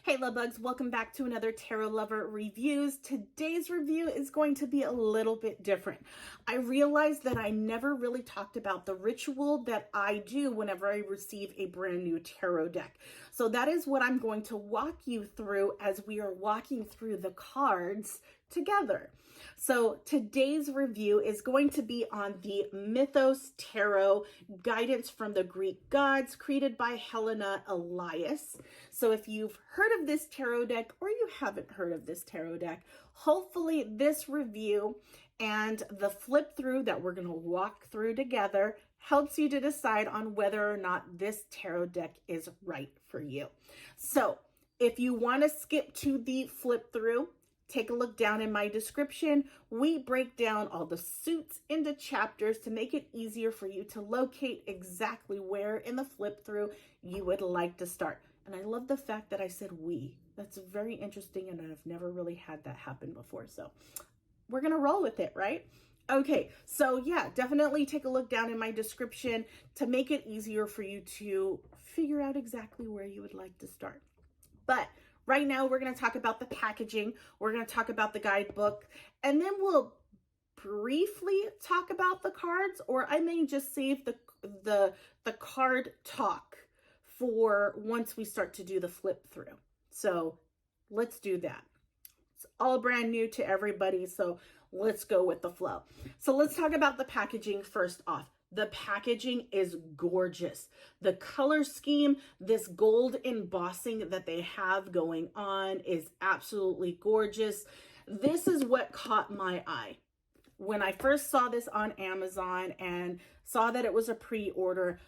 Hey love bugs, welcome back to another Tarot Lover Reviews. Today's review is going to be a little bit different. I realized that I never really talked about the ritual that I do whenever I receive a brand new tarot deck. So that is what I'm going to walk you through as we are walking through the cards together. So today's review is going to be on the Mythos Tarot, Guidance from the Greek Gods, created by Helena Elias. So if you've heard of this tarot deck or you haven't heard of this tarot deck, hopefully this review and the flip through that we're going to walk through together helps you to decide on whether or not this tarot deck is right for you. So if you want to skip to the flip through, take a look down in my description. We break down all the suits into chapters to make it easier for you to locate exactly where in the flip through you would like to start. And I love the fact that I said we. That's very interesting, and I've never really had that happen before. So we're going to roll with it, right? Okay, so yeah, definitely take a look down in my description to make it easier for you to figure out exactly where you would like to start. But right now, we're going to talk about the packaging. We're going to talk about the guidebook, and then we'll briefly talk about the cards, or I may just save the card talk for once we start to do the flip through. So let's do that. It's all brand new to everybody, so let's go with the flow. So let's talk about the packaging first off. The packaging is gorgeous. The color scheme, this gold embossing that they have going on is absolutely gorgeous. This is what caught my eye. When I first saw this on Amazon and saw that it was a pre-order,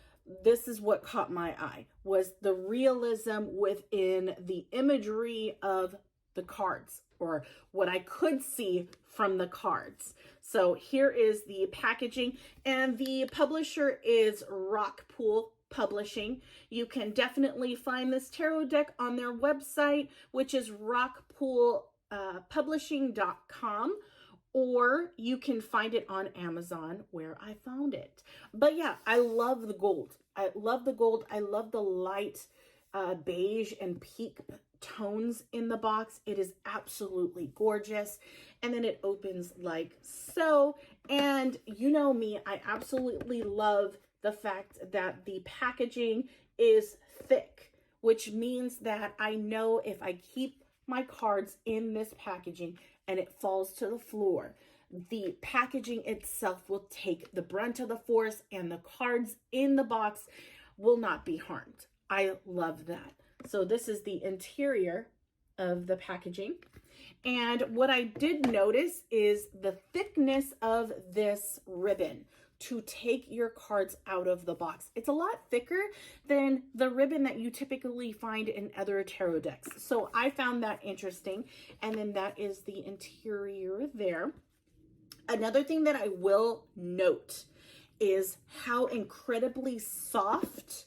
this is what caught my eye, was the realism within the imagery of the cards, or what I could see from the cards. So here is the packaging, and the publisher is Rockpool Publishing. You can definitely find this tarot deck on their website, which is rockpoolpublishing.com, or you can find it on Amazon where I found it. But yeah, I love the gold. I love the gold. I love the light beige and peak tones in the box. It is absolutely gorgeous. And then it opens like so. And you know me, I absolutely love the fact that the packaging is thick, which means that I know if I keep my cards in this packaging and it falls to the floor, the packaging itself will take the brunt of the force and the cards in the box will not be harmed. I love that. So this is the interior of the packaging. And what I did notice is the thickness of this ribbon to take your cards out of the box. It's a lot thicker than the ribbon that you typically find in other tarot decks. So I found that interesting. And then that is the interior there. Another thing that I will note is how incredibly soft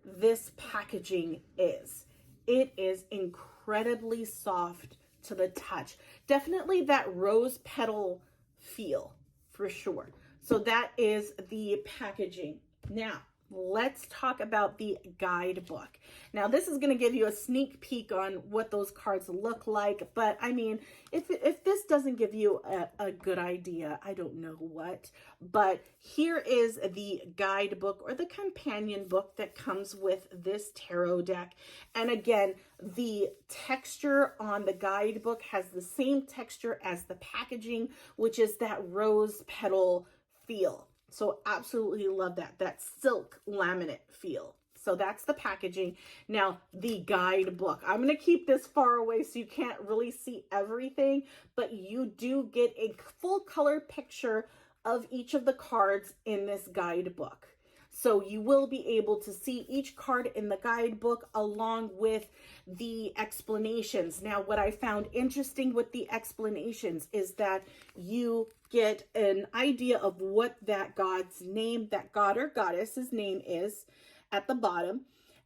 this packaging is. It is incredibly soft to the touch. Definitely that rose petal feel for sure. So that is the packaging. Now, let's talk about the guidebook. Now, this is going to give you a sneak peek on what those cards look like. But I mean, if this doesn't give you a good idea, I don't know what. But here is the guidebook, or the companion book that comes with this tarot deck. And again, the texture on the guidebook has the same texture as the packaging, which is that rose petal feel. So absolutely love that silk laminate feel. So that's the packaging. Now, the guidebook. I'm going to keep this far away so you can't really see everything, but you do get a full color picture of each of the cards in this guidebook. So you will be able to see each card in the guidebook along with the explanations. Now, what I found interesting with the explanations is that you get an idea of what that god's name, that god or goddess's name is at the bottom.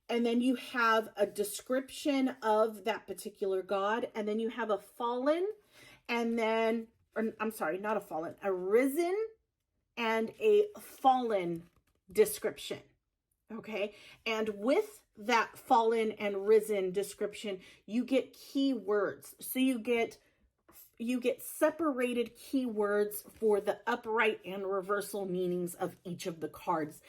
And then you have a description of that particular god. And then you have a fallen, and then, or, I'm sorry, not a fallen, a risen and a fallen description. Okay. And with that fallen and risen description, you get keywords. So you get separated keywords for the upright and reversal meanings of each of the cards.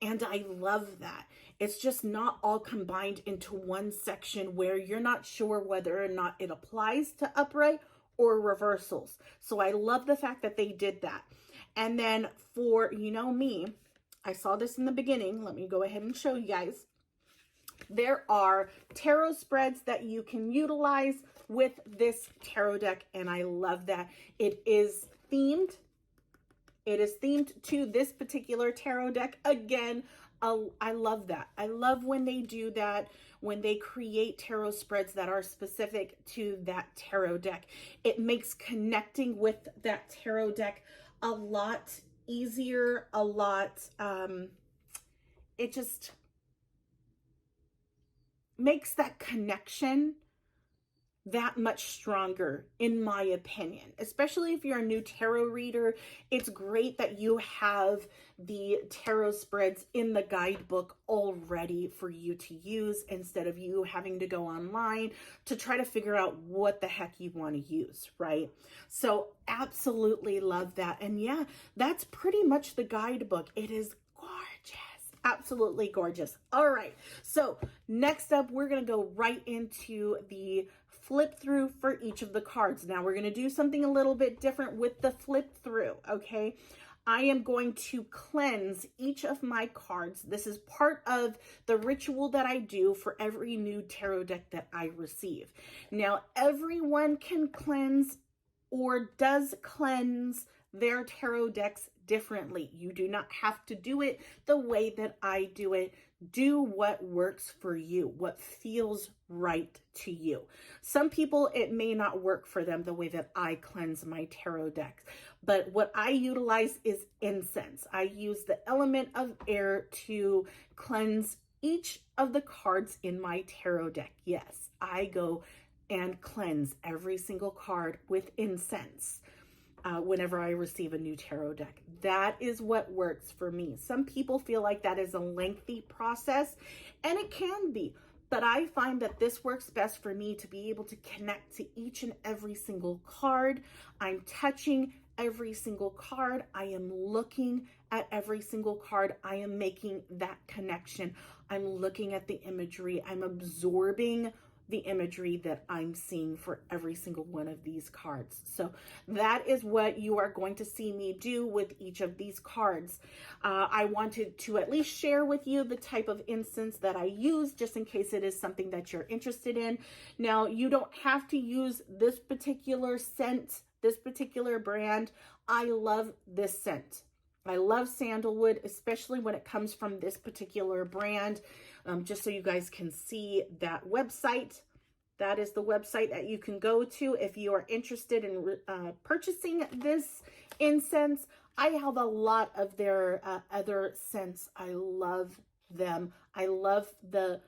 And I love that. It's just not all combined into one section where you're not sure whether or not it applies to upright or reversals. So I love the fact that they did that. And then for, you know me, I saw this in the beginning. Let me go ahead and show you guys. There are tarot spreads that you can utilize with this tarot deck, and I love that. It is themed. It is themed to this particular tarot deck. Again, I love that. I love when they do that, when they create tarot spreads that are specific to that tarot deck. It makes connecting with that tarot deck a lot easier, a lot, it just makes that connection that much stronger, in my opinion. Especially if you're a new tarot reader, it's great that you have the tarot spreads in the guidebook already for you to use, instead of you having to go online to try to figure out what the heck you want to use, right? So absolutely love that. And yeah, that's pretty much the guidebook. It is gorgeous. Absolutely gorgeous. All right. So next up, we're going to go right into the flip through for each of the cards. Now we're going to do something a little bit different with the flip through. Okay. I am going to cleanse each of my cards. This is part of the ritual that I do for every new tarot deck that I receive. Now, everyone can cleanse or does cleanse their tarot decks differently. You do not have to do it the way that I do it. Do what works for you, what feels right to you. Some people, it may not work for them the way that I cleanse my tarot decks, but what I utilize is incense. I use the element of air to cleanse each of the cards in my tarot deck. Yes, I go and cleanse every single card with incense. Whenever I receive a new tarot deck. That is what works for me. Some people feel like that is a lengthy process, and it can be, but I find that this works best for me to be able to connect to each and every single card. I'm touching every single card. I am looking at every single card. I am making that connection. I'm looking at the imagery. I'm absorbing the imagery that I'm seeing for every single one of these cards. So that is what you are going to see me do with each of these cards. I wanted to at least share with you the type of incense that I use, just in case it is something that you're interested in. Now, you don't have to use this particular scent, this particular brand. I love this scent. I love sandalwood, especially when it comes from this particular brand. Just so you guys can see that website. That is the website that you can go to if you are interested in purchasing this incense. I have a lot of their other scents. I love them. I love the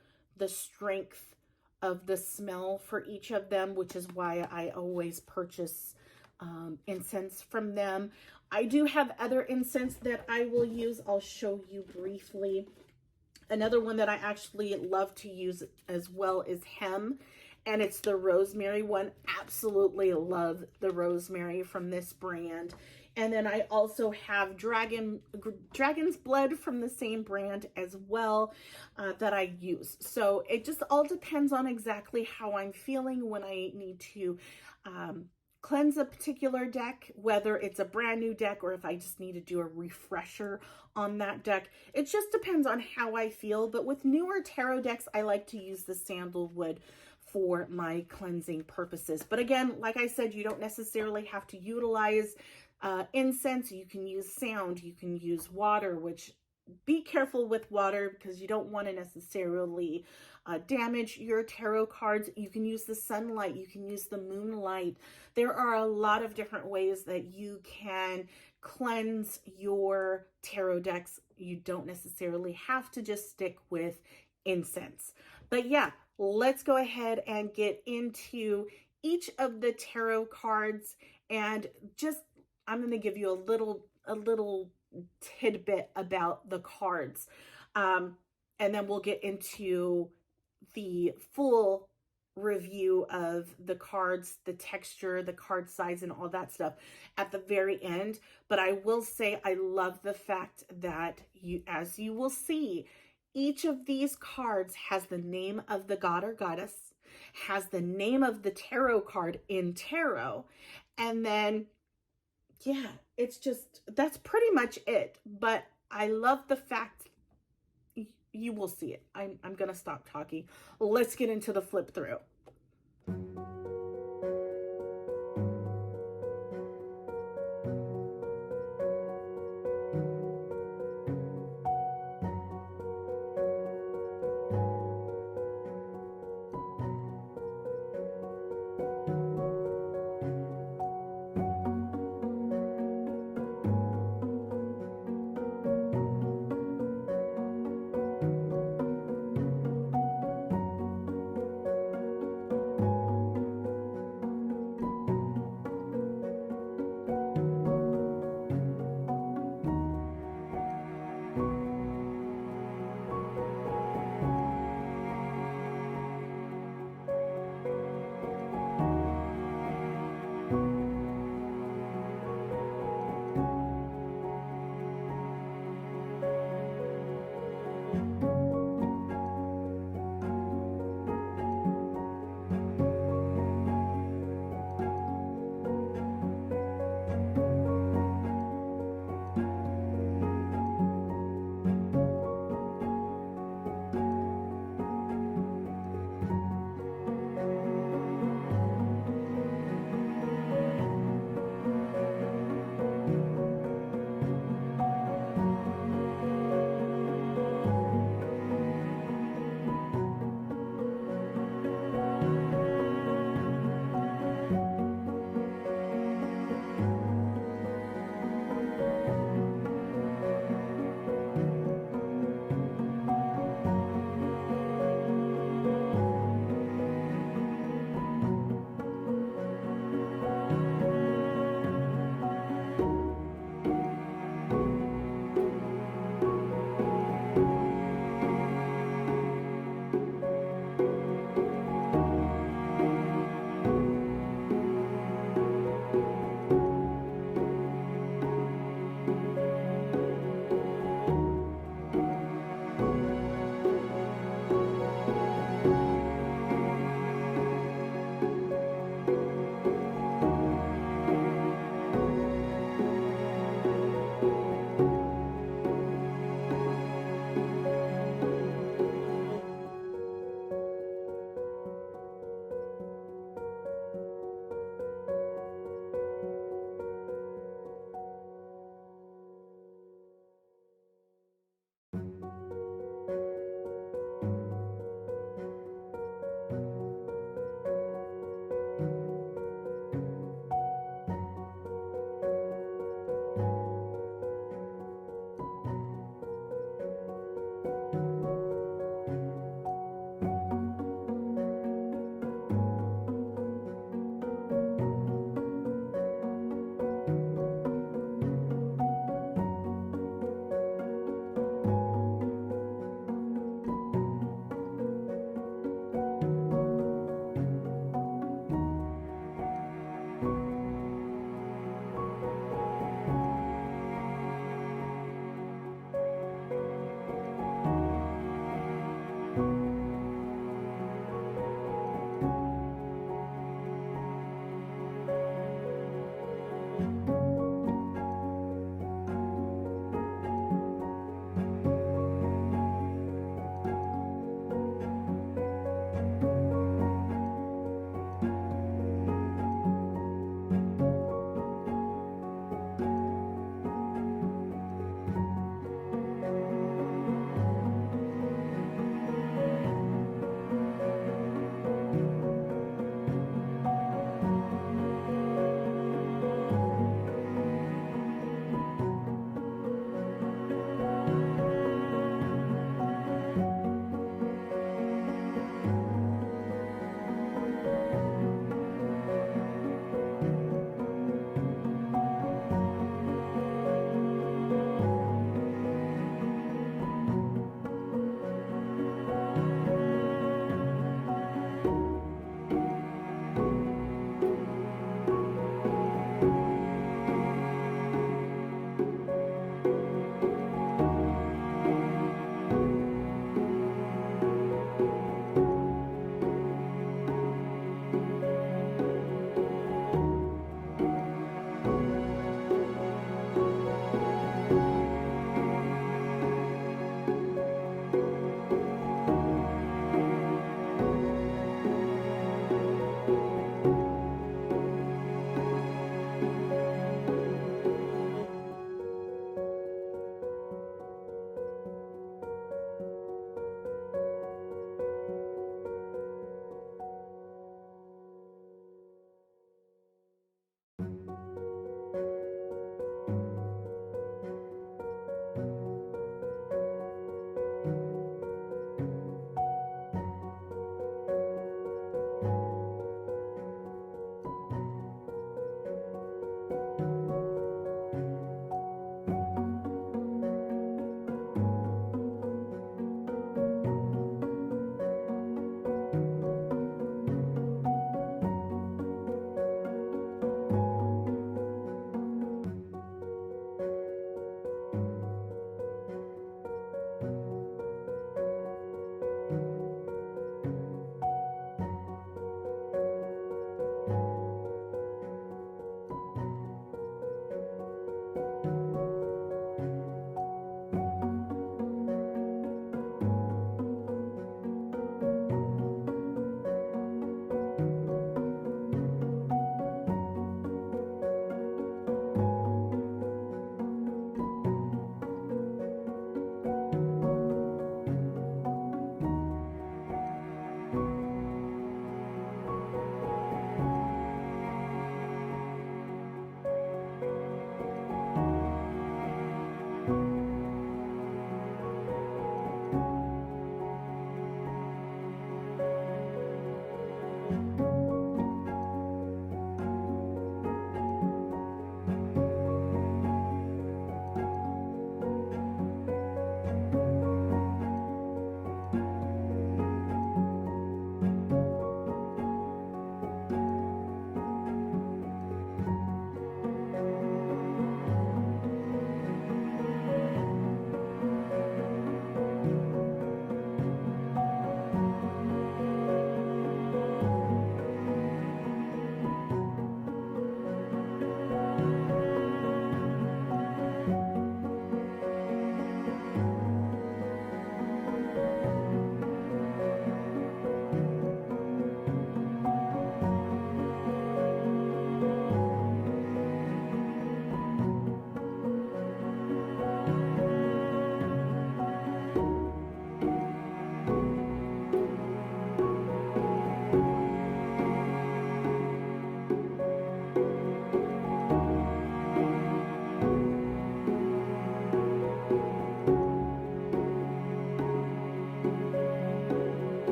strength of the smell for each of them, which is why I always purchase incense from them. I do have other incense that I will use. I'll show you briefly. Another one that I actually love to use as well is hem, and it's the rosemary one. Absolutely love the rosemary from this brand. And then I also have dragon's blood from the same brand as well that I use. So it just all depends on exactly how I'm feeling when I need to cleanse a particular deck, whether it's a brand new deck or if I just need to do a refresher on that deck. It just depends on how I feel. But with newer tarot decks, I like to use the sandalwood for my cleansing purposes. But again, like I said, you don't necessarily have to utilize incense. You can use sound, you can use water, which be careful with water because you don't want to necessarily damage your tarot cards. You can use the sunlight, you can use the moonlight. There are a lot of different ways that you can cleanse your tarot decks. You don't necessarily have to just stick with incense. But yeah, let's go ahead and get into each of the tarot cards, and just I'm going to give you a little tidbit about the cards. and then we'll get into the full review of the cards, the texture, the card size, and all that stuff at the very end. But I will say I love the fact that as you will see, each of these cards has the name of the god or goddess, has the name of the tarot card in tarot, and then yeah, it's just, that's pretty much it. But I love the fact, you will see it. I'm gonna stop talking. Let's get into the flip through.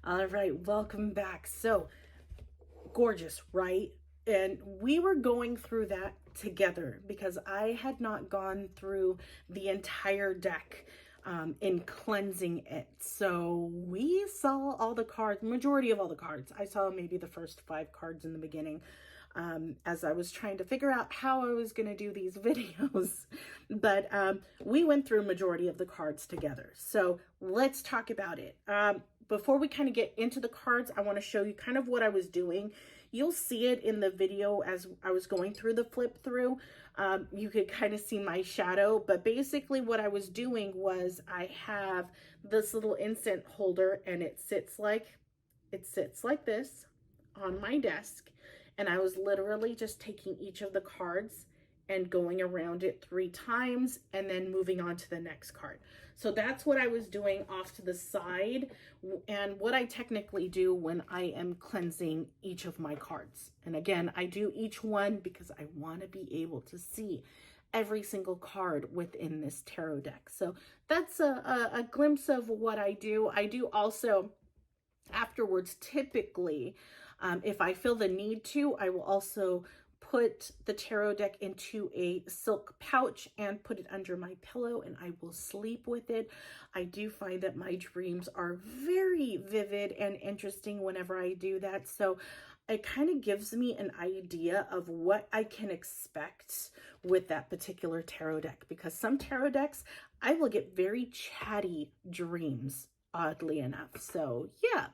All right, welcome back. So gorgeous, right? And we were going through that together because I had not gone through the entire deck in cleansing it. So we saw all the cards, majority of all the cards. I saw maybe the first 5 cards in the beginning as I was trying to figure out how I was going to do these videos. But we went through majority of the cards together. So let's talk about it. Before we kind of get into the cards, I want to show you kind of what I was doing. You'll see it in the video as I was going through the flip through. You could kind of see my shadow, but basically what I was doing was I have this little incense holder and it sits like this on my desk. And I was literally just taking each of the cards and going around it 3 times and then moving on to the next card. So that's what I was doing off to the side and what I technically do when I am cleansing each of my cards. And again, I do each one because I want to be able to see every single card within this tarot deck. So that's a glimpse of what I do. I do also afterwards, typically, if I feel the need to, I will also put the tarot deck into a silk pouch and put it under my pillow and I will sleep with it. I do find that my dreams are very vivid and interesting whenever I do that. So it kind of gives me an idea of what I can expect with that particular tarot deck, because some tarot decks, I will get very chatty dreams, oddly enough. So yeah.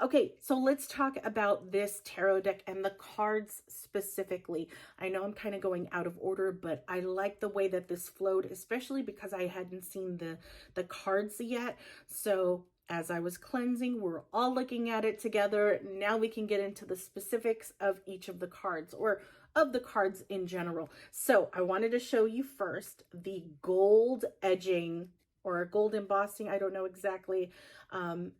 Okay, so let's talk about this tarot deck and the cards specifically. I know I'm kind of going out of order, but I like the way that this flowed, especially because I hadn't seen the cards yet. So as I was cleansing, we're all looking at it together. Now we can get into the specifics of each of the cards, or of the cards in general. So I wanted to show you first the gold edging or gold embossing. I don't know exactly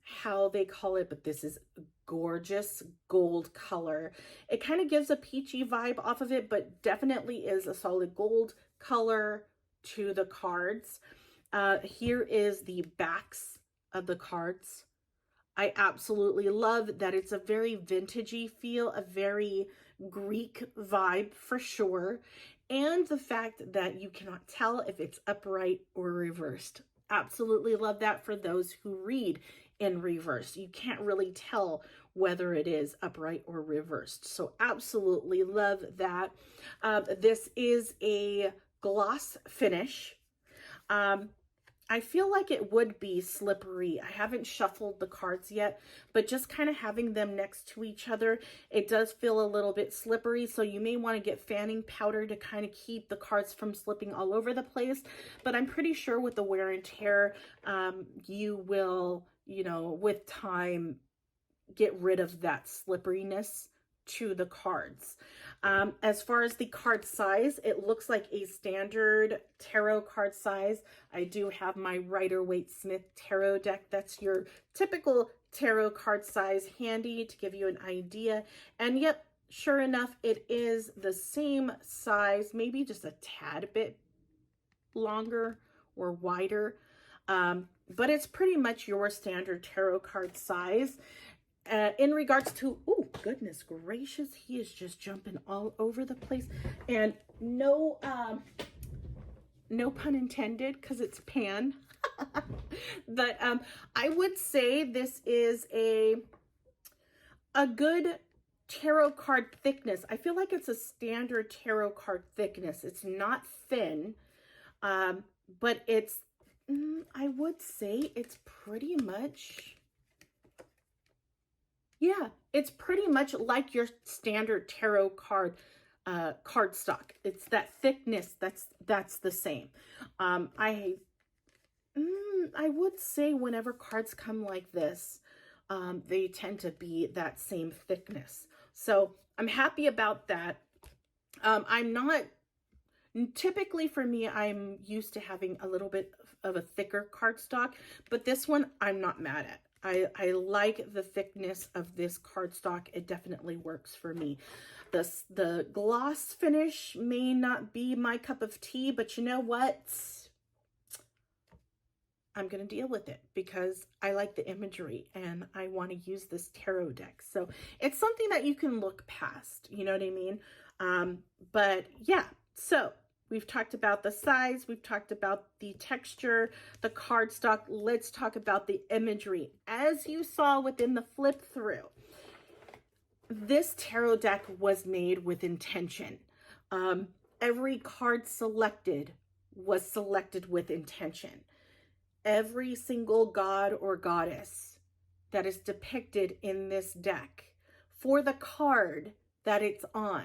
how they call it, but this is gorgeous gold color. It kind of gives a peachy vibe off of it, but definitely is a solid gold color to the cards. Here is the backs of the cards. I absolutely love that it's a very vintagey feel, a very Greek vibe for sure. And the fact that you cannot tell if it's upright or reversed. Absolutely love that for those who read in reverse. You can't really tell whether it is upright or reversed. So absolutely love that. This is a gloss finish. I feel like it would be slippery. I haven't shuffled the cards yet, but just kind of having them next to each other, it does feel a little bit slippery. So you may want to get fanning powder to kind of keep the cards from slipping all over the place. But I'm pretty sure with the wear and tear, you will, with time, get rid of that slipperiness to the cards. As far as the card size, it looks like a standard tarot card size. I do have my Rider-Waite-Smith tarot deck. That's your typical tarot card size handy to give you an idea. And yep, sure enough, it is the same size, maybe just a tad bit longer or wider. But it's pretty much your standard tarot card size. In regards to, oh, goodness gracious, he is just jumping all over the place. And no pun intended, because it's pan. But I would say this is a good tarot card thickness. I feel like it's a standard tarot card thickness. It's not thin, but it's, I would say it's pretty much... yeah, it's pretty much like your standard tarot card cardstock. It's that thickness that's the same. I would say whenever cards come like this, they tend to be that same thickness. So I'm happy about that. I'm not, typically for me, I'm used to having a little bit of a thicker cardstock, but this one I'm not mad at. I like the thickness of this cardstock. It definitely works for me. The gloss finish may not be my cup of tea, but you know what? I'm going to deal with it because I like the imagery and I want to use this tarot deck. So it's something that you can look past, you know what I mean? But yeah, so we've talked about the size, we've talked about the texture, the cardstock. Let's talk about the imagery. As you saw within the flip through, this tarot deck was made with intention. Every card selected was selected with intention. Every single god or goddess that is depicted in this deck, for the card that it's on,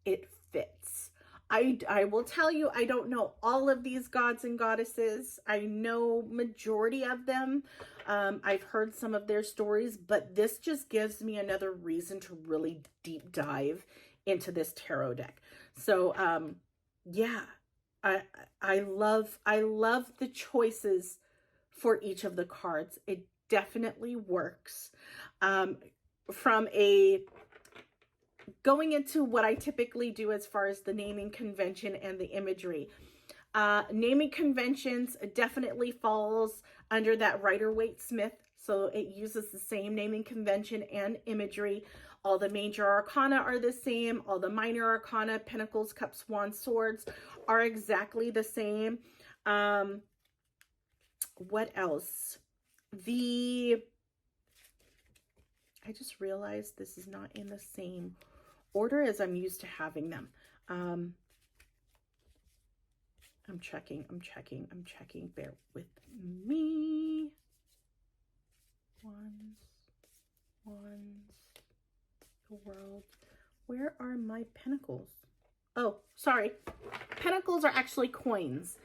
it fits. I will tell you, I don't know all of these gods and goddesses. I know majority of them. I've heard some of their stories, but this just gives me another reason to really deep dive into this tarot deck. So yeah, I love the choices for each of the cards. It definitely works. From a going into what I typically do as far as the naming convention and the imagery. Naming conventions definitely falls under that Rider-Waite-Smith. So it uses the same naming convention and imagery. All the major arcana are the same. All the minor arcana, Pentacles, Cups, Wands, Swords are exactly the same. What else? I just realized this is not in the same order as I'm used to having them. I'm checking. Bear with me. Wands, the World. Where are my Pentacles? Oh, sorry. Pentacles are actually coins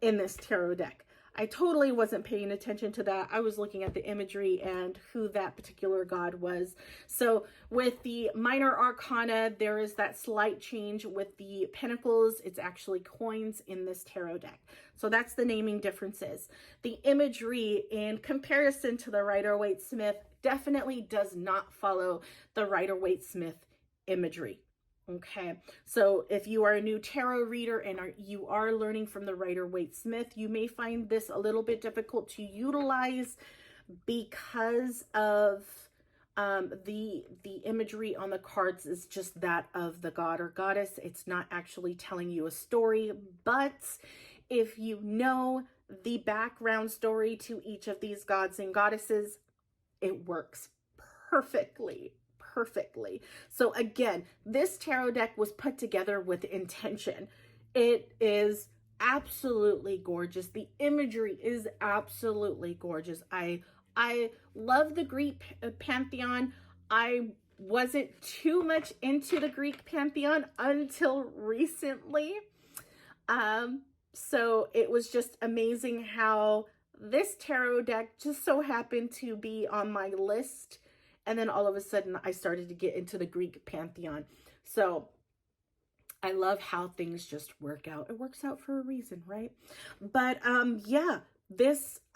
in this tarot deck. I totally wasn't paying attention to that. I was looking at the imagery and who that particular god was. So with the minor arcana, there is that slight change. With the Pentacles, it's actually coins in this tarot deck. So that's the naming differences. The imagery in comparison to the Rider-Waite-Smith definitely does not follow the Rider-Waite-Smith imagery. Okay, so if you are a new tarot reader and you are learning from the Rider-Waite-Smith, you may find this a little bit difficult to utilize because of the imagery on the cards is just that of the god or goddess. It's not actually telling you a story, but if you know the background story to each of these gods and goddesses, it works perfectly. So again, this tarot deck was put together with intention. It is absolutely gorgeous. The imagery is absolutely gorgeous. I love the Greek pantheon. I wasn't too much into the Greek pantheon until recently. So it was just amazing how this tarot deck just so happened to be on my list. And then all of a sudden I started to get into the Greek pantheon. So I love how things just work out. It works out for a reason, right? But yeah,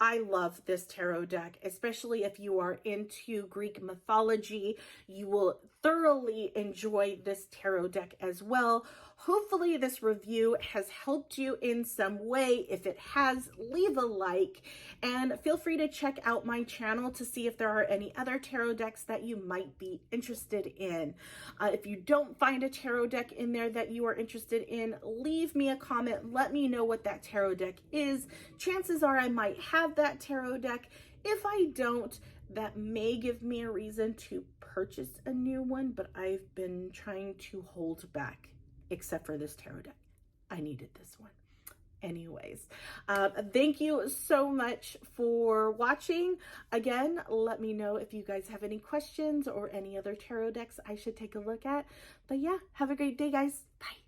I love this tarot deck, especially if you are into Greek mythology. You will thoroughly enjoy this tarot deck as well. Hopefully this review has helped you in some way. If it has, leave a like and feel free to check out my channel to see if there are any other tarot decks that you might be interested in. If you don't find a tarot deck in there that you are interested in, leave me a comment. Let me know what that tarot deck is. Chances are I might have that tarot deck. If I don't, that may give me a reason to purchase a new one, but I've been trying to hold back, except for this tarot deck. I needed this one. Anyways, thank you so much for watching. Again, let me know if you guys have any questions or any other tarot decks I should take a look at. But yeah, have a great day, guys. Bye.